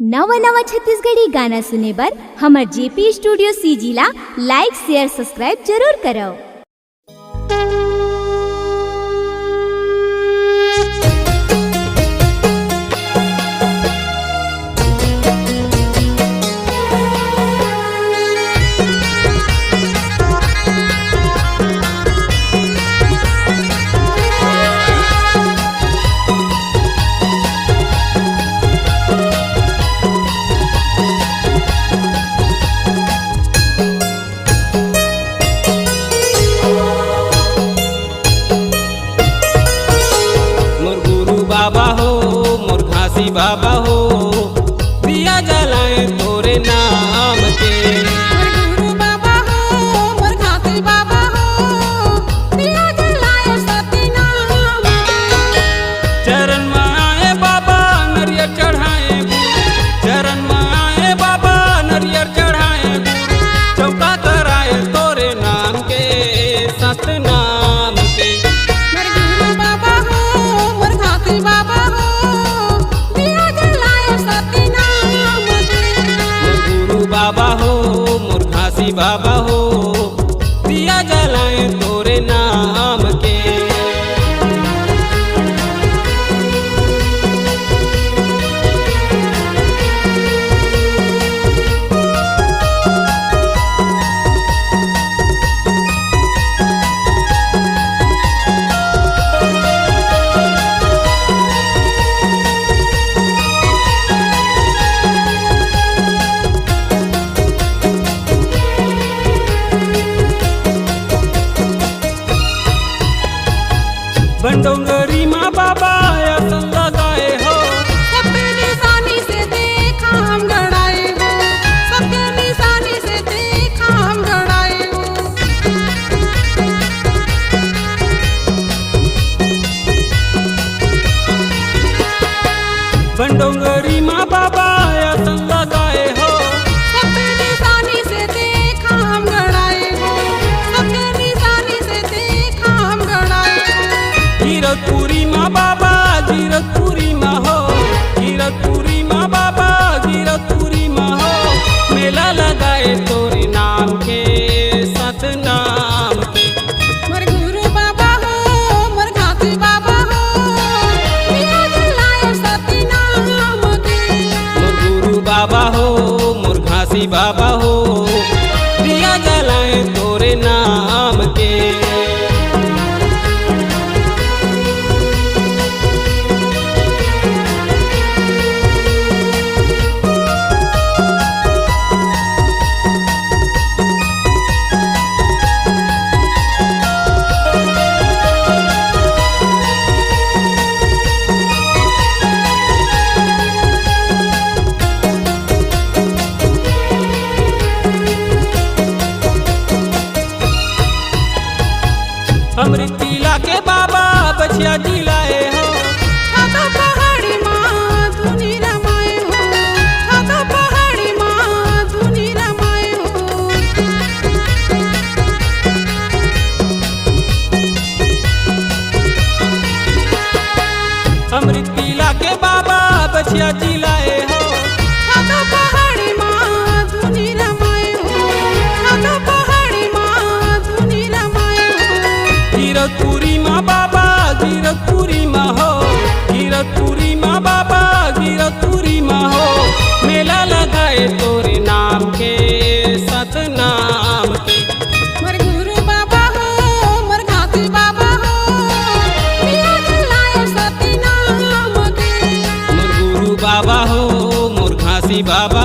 नवा नवा छत्तीसगढ़ी गाना सुने बर हमर जेपी स्टूडियो सीजी ला लाइक शेयर सब्सक्राइब जरूर करो। बाबा हो मोर घासी बाबा हो दिया जलाए तोरे नाम के। गुरु बाबा हो मोर घासी बाबा हो दिया जलाए सती नाम के। चरण में आए बाबा नरियर चढ़ाए चरण में आए बाबा नरियर चढ़ाए चौका कराए तोरे नाम के सत नाम के। गुरु बाबा हो मोर घासी बाबा हो दिया जलाए सती नाम के। गुरु बाबा हो मोर घासी बाबा हो दिया जलाए तोरे नाम के। बंडोंगरी माँ बाबा असन लगाए हो सबके निशानी से देखा हम गड़ाए हो सबके निशानी से देखा हम गड़ाए हो। बंडोंगरी माँ बाबा असन लगाए हो सबके निशानी से देखा हम गड़ाए हो सबके निशानी से देखा हम गड़ाए हो। गिरतपुरी माँ बाबा गिरतपुरी माँ हो गिरतपुरी माँ बाबा गिरतपुरी माँ हो मेला लगाए तोरे नाम के सत नाम के। मोर गुरु बाबा हो मोर घासी बाबा हो दिया जलाए सती नाम के। मोर गुरु बाबा हो मोर घासी बाबा हो दिया जलाए तोरे नाम के। अमृत टीला के बाबा बछिया जिलाए हो छाता पहाड़ी माँ धुनी रमाए हो छाता पहाड़ी माँ धुनी रमाए हो। अमृत टीला के बाबा बछिया जिलाए हो छाता पहाड़ी माँ धुनी रमाए हो छाता पहाड़ी माँ धुनी रमाए हो। गिरतपुरी माँ बाबा गिरतपुरी माँ हो गिरतपुरी माँ बाबा गिरतपुरी माँ हो मेला लगाए तोरे नाम के सत नाम के। मोर गुरु बाबा हो मोर घासी बाबा हो दिया जलाए सती नाम के। मोर गुरु बाबा हो मोर घासी बाबा